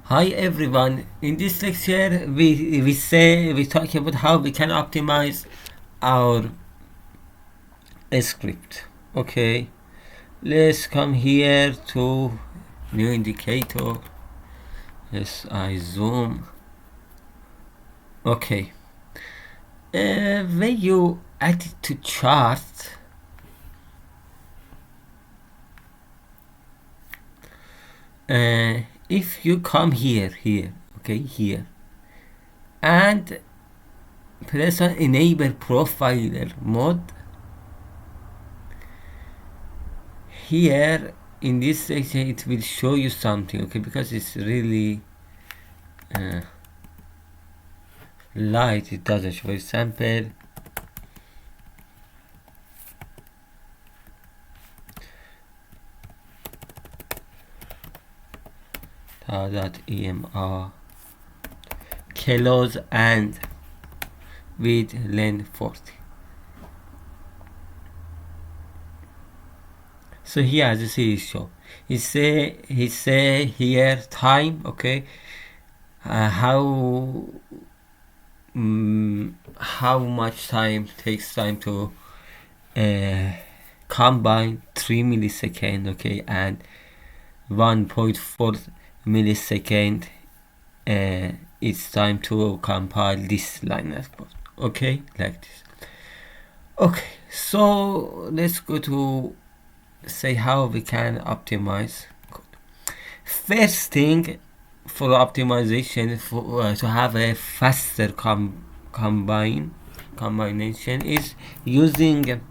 Hi everyone. In this lecture, we talk about how we can optimize our script. Okay, let's come here to new indicator. Yes, I zoom. Okay, when you add it to chart, if you come here, okay, here, and press on enable profiler mode. Here in this section it will show you something, okay, because it's really light, it doesn't show. For example, EMR kilos and with length 40. So here, as you see, it show. He say here time, okay, how much time takes time to combine 3 millisecond, okay, and 1.4 millisecond it's time to compile this line of code, okay, like this. Okay, so let's go to say how we can optimize code. First thing for optimization, for to have a faster combination is using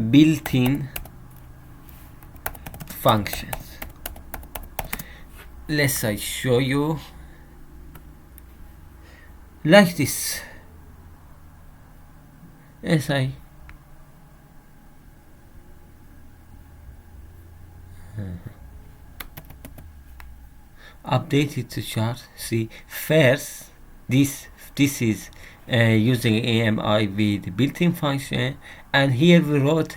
built-in functions. Let's I show you like this. As I update it to chart. See, first this is using AMI with built-in function, and here we wrote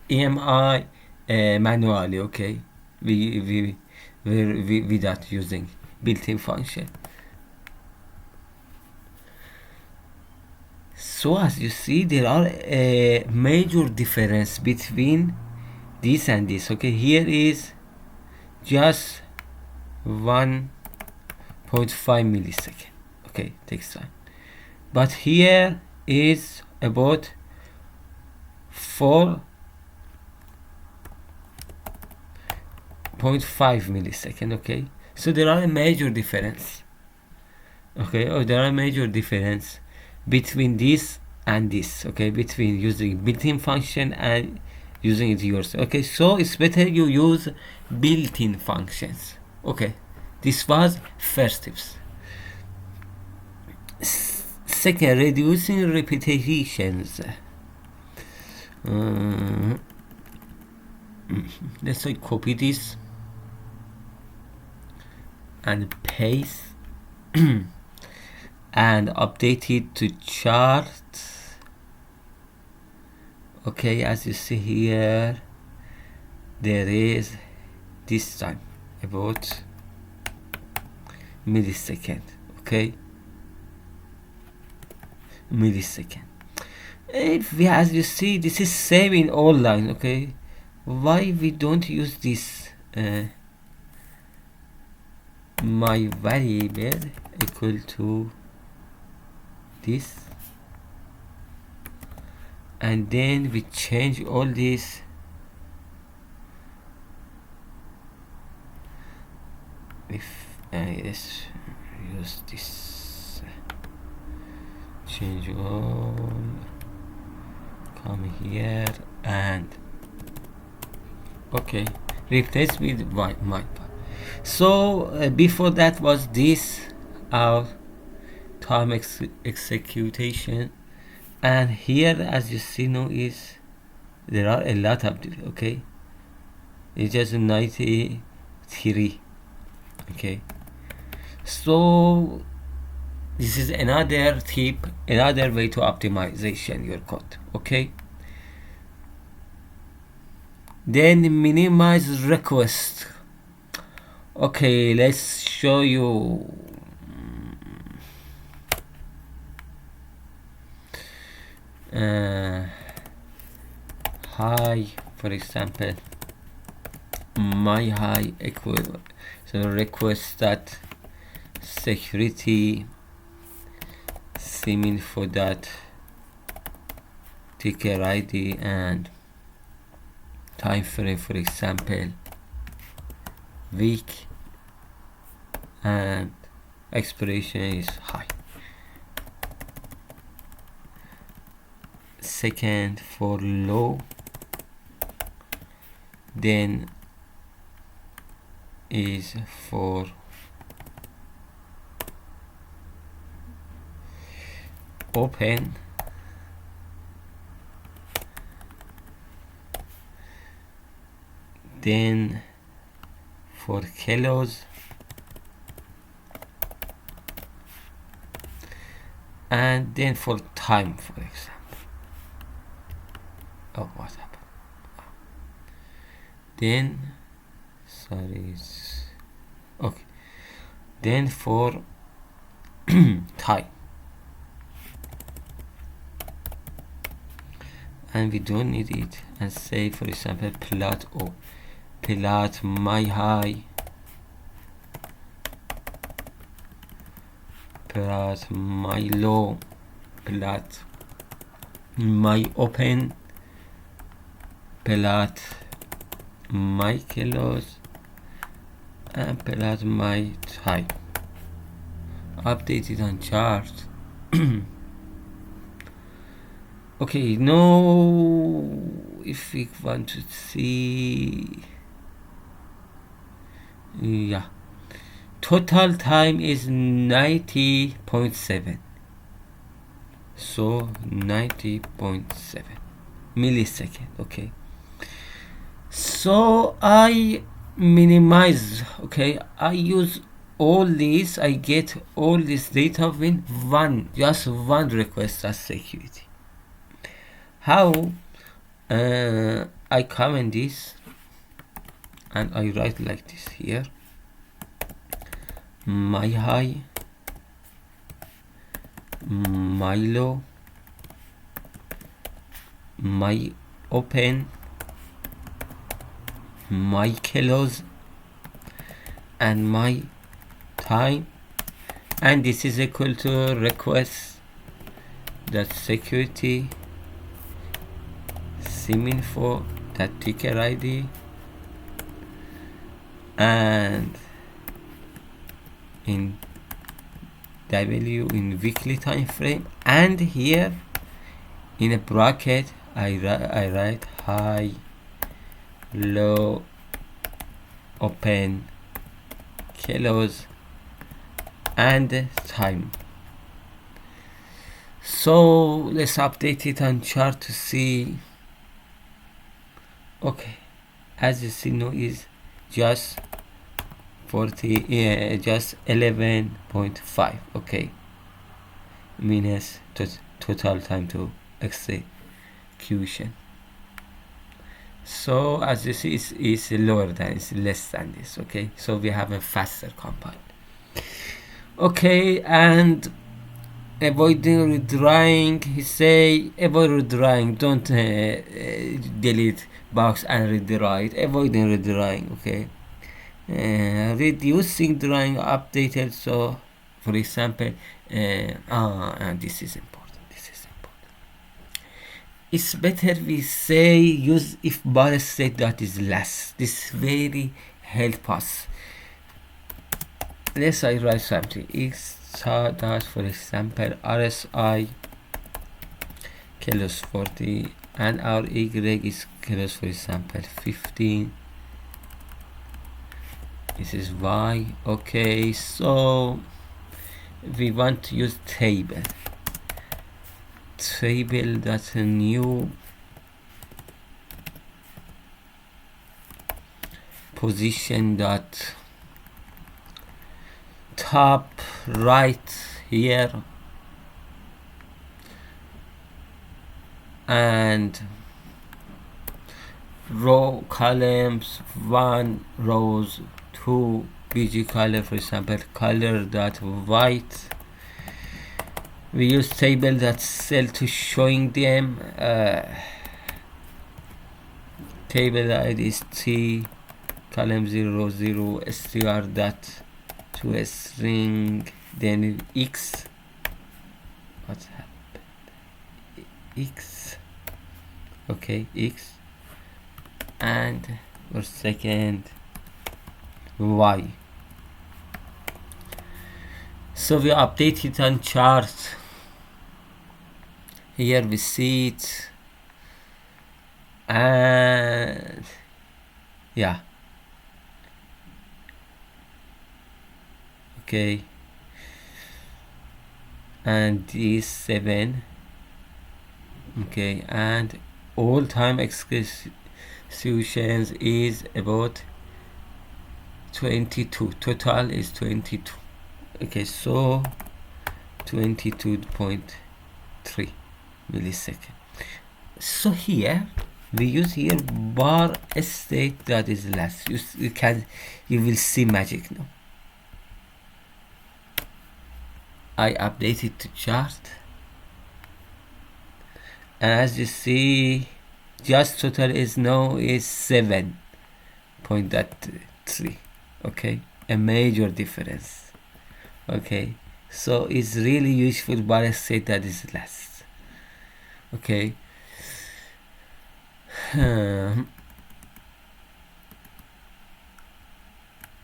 AMI manually. Okay, we without using built-in function. So as you see, there are a major difference between this and this. Okay, here is just 1.5 millisecond. Okay, takes time. But here is about 4.5 millisecond. Okay, so there are a major difference. Okay, there are a major difference between this and this. Okay, between using built-in function and using it yourself. Okay, so it's better you use built-in functions. Okay, this was first tips. Second, reducing repetitions. Let's say copy this and paste and update it to chart. Okay, as you see here, there is this time about millisecond. Okay, millisecond. If we, as you see, this is same in all lines. Okay, why we don't use this my variable equal to this, and then we change all this if let's use this, change all, come here and okay, replace with my part. So before that was this our time execution, and here as you see now is there are a lot of okay, it's just 93. Okay, so this is another tip, another way to optimization your code. Okay, then minimize request. Okay, let's show you high, for example, my high equal, so request that security simin for that ticker ID and time frame, for example week, and expiration is high. Second for low, then is for open, then for kilos, and then for time, for example. Oh, what happened? Then sorry, okay, then for time, and we don't need it, and say for example plot my high, plot my low, plot my open, plot my kilos, and plot my time. Update it on chart. Okay, now if we want to see, yeah, total time is 90.7, so 90.7 millisecond. Okay, so I minimize, okay, I use all these, I get all this data with just one request as security. How? I comment this and I write like this here: my high, my low, my open, my kilos, and my time, and this is equal to request that security siminfo that ticker ID and in W in weekly time frame, and here in a bracket I write high, low, open, kilos, and time. So let's update it on chart to see. Okay, as you see now is just 40, just 11.5. okay, minus total time to execution. So as you see, it's lower than, it's less than this. Okay, so we have a faster compile. Okay, and avoiding redrawing, he say avoid redrawing, don't delete box and redraw it, avoiding redrawing. Okay, reducing drawing updated, so for example and this is important, it's better we say use if bar state that is less. This very help us. Let's I write something x dot, for example RSI kilos 40 and our y is kilos, for example 15. This is y. Okay, so we want to use table that's a new position dot top right here, and row columns 1, rows 2, bg color, for example, color dot white. We use table dot cell to showing them table id is t column 0 0 str dot to a string, then x. What's happened? X. Okay, x, and for second y. So we update it on chart. Here we see it, and yeah, okay, and this 7, okay, and all time executions is about 22. Total is 22. Okay, so 22.3 millisecond. So here we use here bar state that is less. You will see magic now. I update it to chart, and as you see, just total is now is 7.3. okay, a major difference. Okay, so it's really useful bar state that is less. Okay.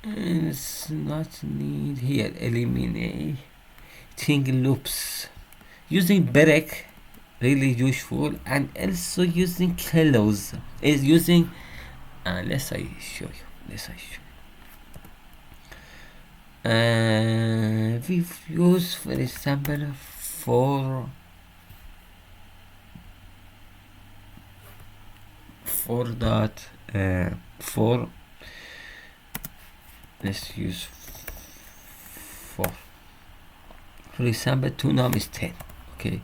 It's not need here. Eliminating loops using break, really useful, and also using kilos is using. Let's I show you. We've used, for example, for dot 4. Let's use 4. For example, 2 num is 10. Okay,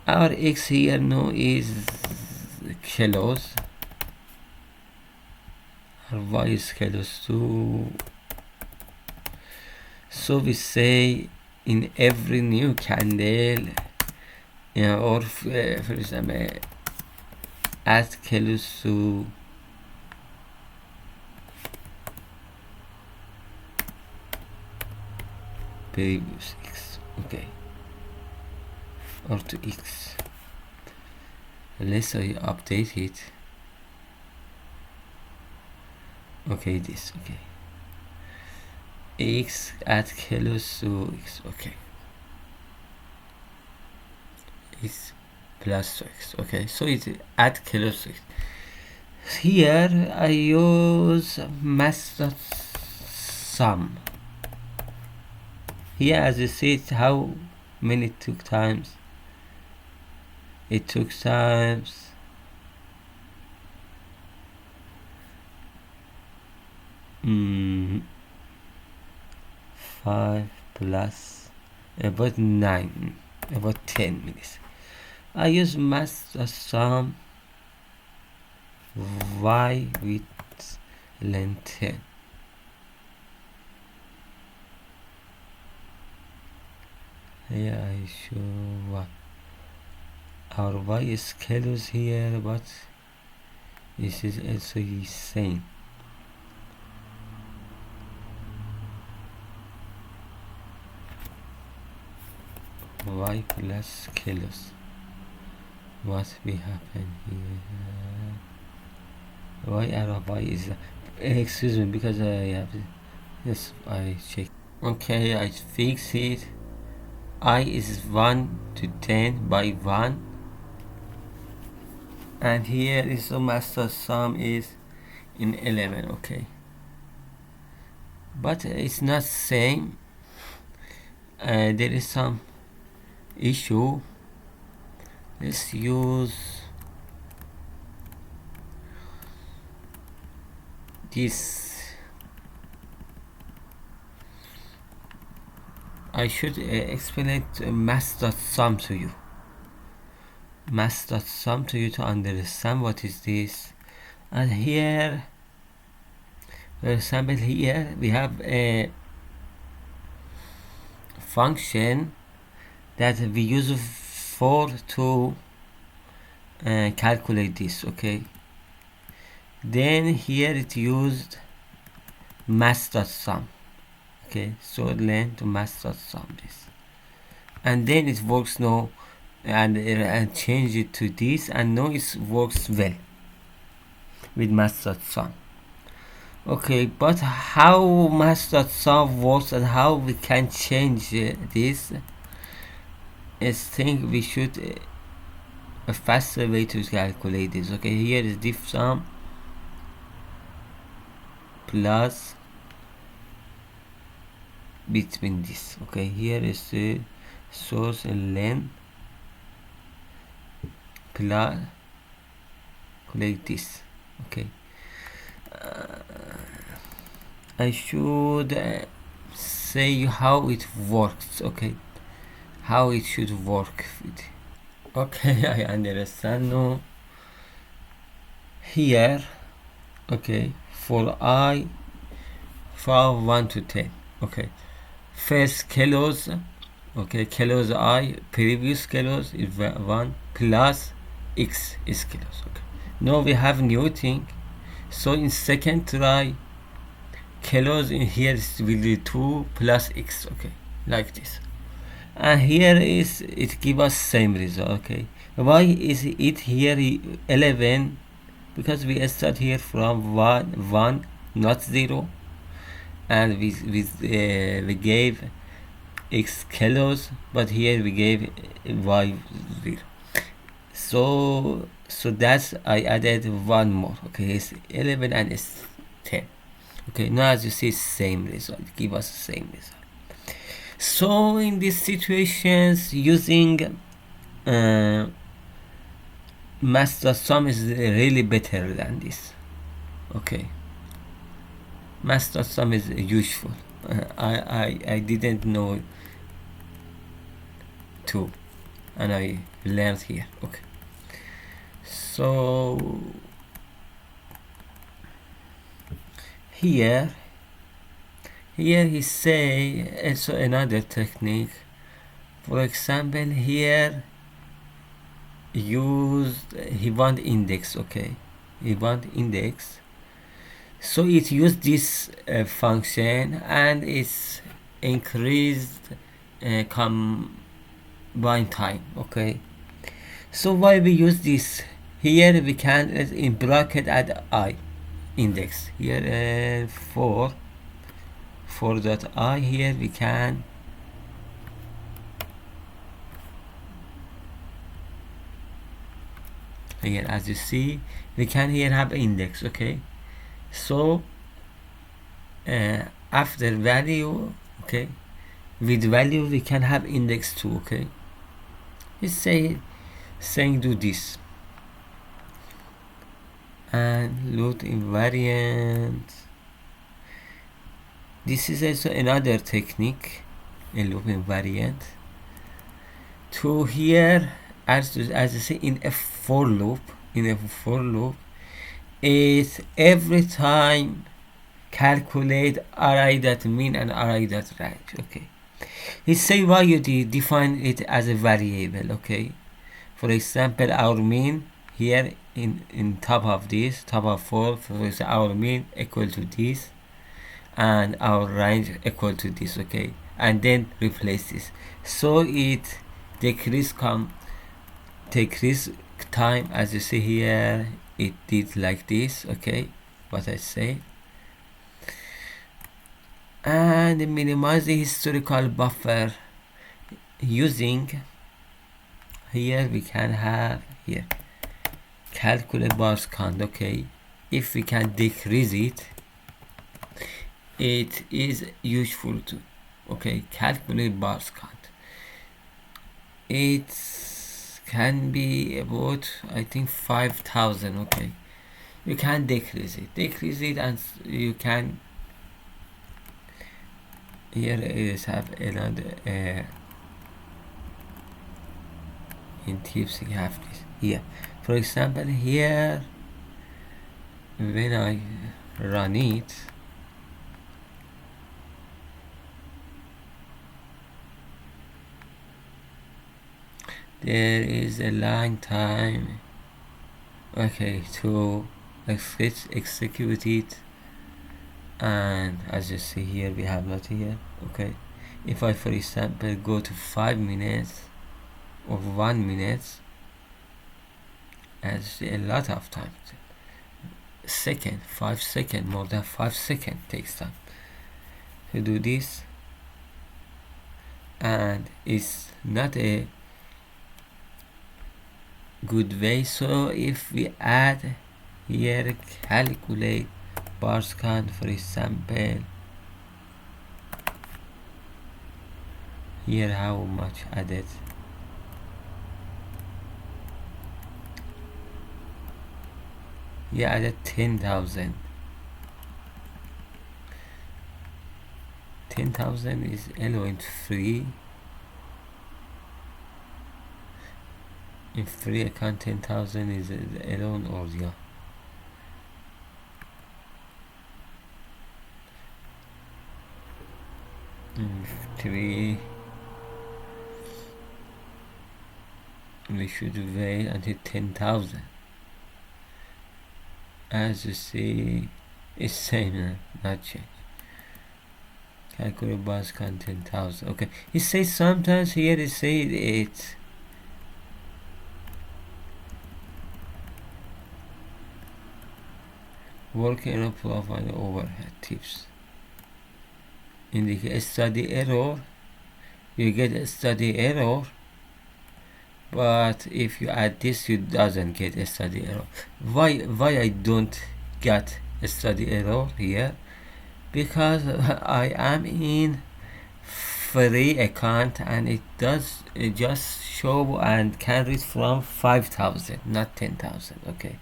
our x here now is kilos, our y is kilos too. So we say in every new candle, or for example, add kilos to previous x, okay, or to x. Let's I update it. Okay, this, okay, x add kilos to x, okay, x plus x, okay, so it add kilos to x. Here I use mass dot sum. Here, as you see, how many took times. It took times 5 plus about 9, about 10 minutes. I use mass sum y with length 10. Here I show what our y is kilos here, but this is also same. Y plus kilos. What will happen here? Y arrow y is excuse me, because I have yes, I check. Okay, I fix it. I is 1 to 10 by 1, and here is the master sum is in 11. Okay, but it's not same. There is some issue. Let's use this. I should explain mass.sum to you. Mass.sum to you to understand what is this. And here For example, here we have a function that we use for to calculate this. Okay, then here it used mass.sum. Okay, so learn to mass.sum this, and then it works now, and change it to this, and now it works well with mass.sum. Okay, but how mass.sum works and how we can change this, I think we should a faster way to calculate this. Okay, here is diff sum plus between this. Okay, here is the source and len plus calculate this. Okay, I should say how it works. Okay, how it should work with. Okay, I understand now. Here, okay, for I from 1 to 10. Okay, first kilos. Okay, kilos I, previous kilos is 1 plus x is kilos. Okay, now we have new thing. So in second try, kilos in here will be 2 plus x. Okay, like this. And here is it give us same result. Okay, why is it here 11? Because we start here from 1 not 0, and we gave x kilos, but here we gave y 0. So that's I added one more. Okay, it's 11 and it's 10. Okay, now as you see, same result, give us the same result. So in these situations, using mass.sum is really better than this. Okay, mass.sum is useful. I didn't know too, and I learned here. Okay, so here he say also another technique. For example, here he want index. Okay, he want index, so it used this function, and it's increased combine time. Okay, so why we use this? Here we can in bracket add I index here, for dot I. Here we can here, as you see, we can here have index. Okay, so after value, okay, with value we can have index too. Okay, let's say saying do this and load invariant. This is also another technique, a loop invariant. To here, as I say, in a for loop, is every time calculate array that mean and array that range. Okay, let's say why you define it as a variable. Okay, for example, our mean here in top of this, top of 4, for example, our mean equal to this, and our range equal to this. Okay, and then replace this, so it decrease time. As you see here, it did like this. Okay, what I say, and minimize the historical buffer using here we can have here calculate bars count. Okay, if we can decrease it, it is useful to. Okay, calculate bars count, it can be about, I think, 5,000. Okay, you can decrease it, and you can here is have another in tips you have this here. For example, here when I run it, there is a long time, okay, to execute it. And as you see here, we have not here. Okay, if I for example go to 5 minutes or 1 minute, as a lot of time, second, 5 seconds, more than 5 seconds takes time to do this. And it's not a good way. So if we add here calculate bars count, for example, here how much added, yeah, added 10,000. 10,000 is allowed free. In free account 10,000 is alone, or yeah. Three, we should wait until 10,000. As you see, it's same, not change. Calculate bus count 10,000. Okay, it says sometimes here it says it's working on profile overhead tips. Indicate study error. You get a study error, but if you add this, you doesn't get a study error. Why I don't get a study error here? Because I am in free account and it does just show and can read from 5,000, not 10,000. Okay,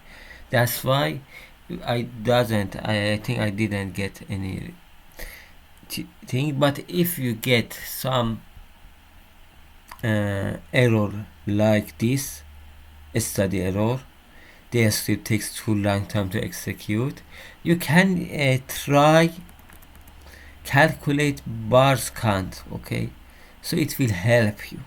that's why I think I didn't get any thing. But if you get some error like this, study error, the script takes too long time to execute, you can try calculate bars count. Okay, so it will help you.